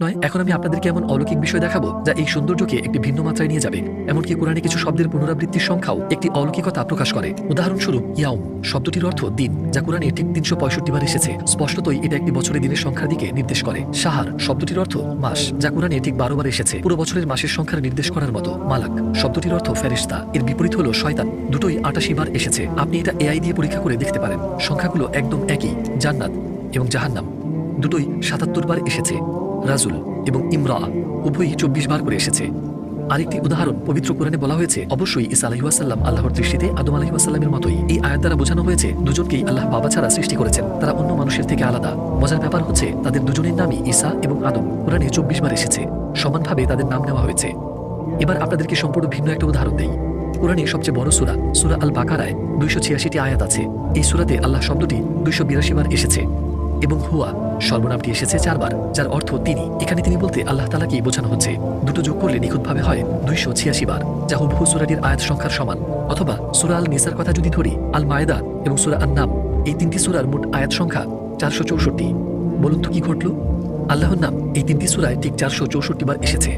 নয়। এখন আমি আপনাদেরকে এমন অলৌকিক বিষয় দেখাবো যা এই সৌন্দর্যকে একটি ভিন্ন মাত্রায় নিয়ে যাবে। এমনকি কোরআনে কিছু শব্দের পুনরাবৃত্তির সংখ্যাও একটি অলৌকিকতা প্রকাশ করে। উদাহরণস্বরূপ ইয়াউম শব্দটির অর্থ দিন, যা কোরআনে ঠিক ৩৬৫ বার এসেছে। স্পষ্টতই এটা একটি বছরের দিনের সংখ্যার দিকে নির্দেশ করে। শাহার শব্দটির অর্থ মাস, যা কোরআনে ঠিক ১২ বার এসেছে, পুরো বছরের মাসের সংখ্যার নির্দেশ করার মতো। মালাক শব্দটির অর্থ ফেরেশতা, এর বিপরীত হলো শয়তান, দুটোই ৮৮ বার এসেছে। আপনি এটা এআই দিয়ে পরীক্ষা করে দেখতে পারেন। সংখ্যাগুলো একদম একই। জান্নাত এবং জাহান্নাম দুটোই ৭৭ বার এসেছে। রাজুল এবং ইমরা উভয়ই ২৪ বার করে এসেছে। আরেকটি উদাহরণ পবিত্র কোরআনে বলা হয়েছে, অবশ্যই ঈসা আলাইহিস সালাম আল্লাহর দৃষ্টিতে আদম আলাইহিস সালামের মতোই। এই আয়াত দ্বারা বোঝানো হয়েছে দুজনকেই আল্লাহ বাবা ছাড়া সৃষ্টি করেছেন, তারা অন্য মানুষের থেকে আলাদা। মজার ব্যাপার হচ্ছে তাদের দুজনের নামই ঈসা এবং আদম কোরআনে ২৪ বার এসেছে। সমানভাবে তাদের নাম নেওয়া হয়েছে। এবার আপনাদেরকে সম্পূর্ণ ভিন্ন একটা উদাহরণ দেই। কোরআনে সবচেয়ে বড় সূরা, সূরা আল বাকারায় ২৮৬টি আয়াত আছে। এই সূরাতে আল্লাহ শব্দটি ২৮২ বার এসেছে এবং হুয়া সর্বনামটি এসেছে ৪ বার, যার অর্থ তিনি। এখানে তিনি বলতে আল্লাহ তাআলাকেই বোঝানো হচ্ছে। দুটো যোগ করলে নিখুঁতভাবে হয় ২৮৬ বার, যা হুবহু সূরাটির আয়াত সংখ্যার সমান। অথবা সূরা আল নিসার কথা যদি ধরি, আল মায়েদা এবং সূরা আন নাম, এই তিনটি সূরার মোট আয়াত সংখ্যা ৪৬৪। বলুন তো কি ঘটল? আল্লাহর নাম এই তিনটি সূরায় ঠিক ৪৬৪ বার এসেছে।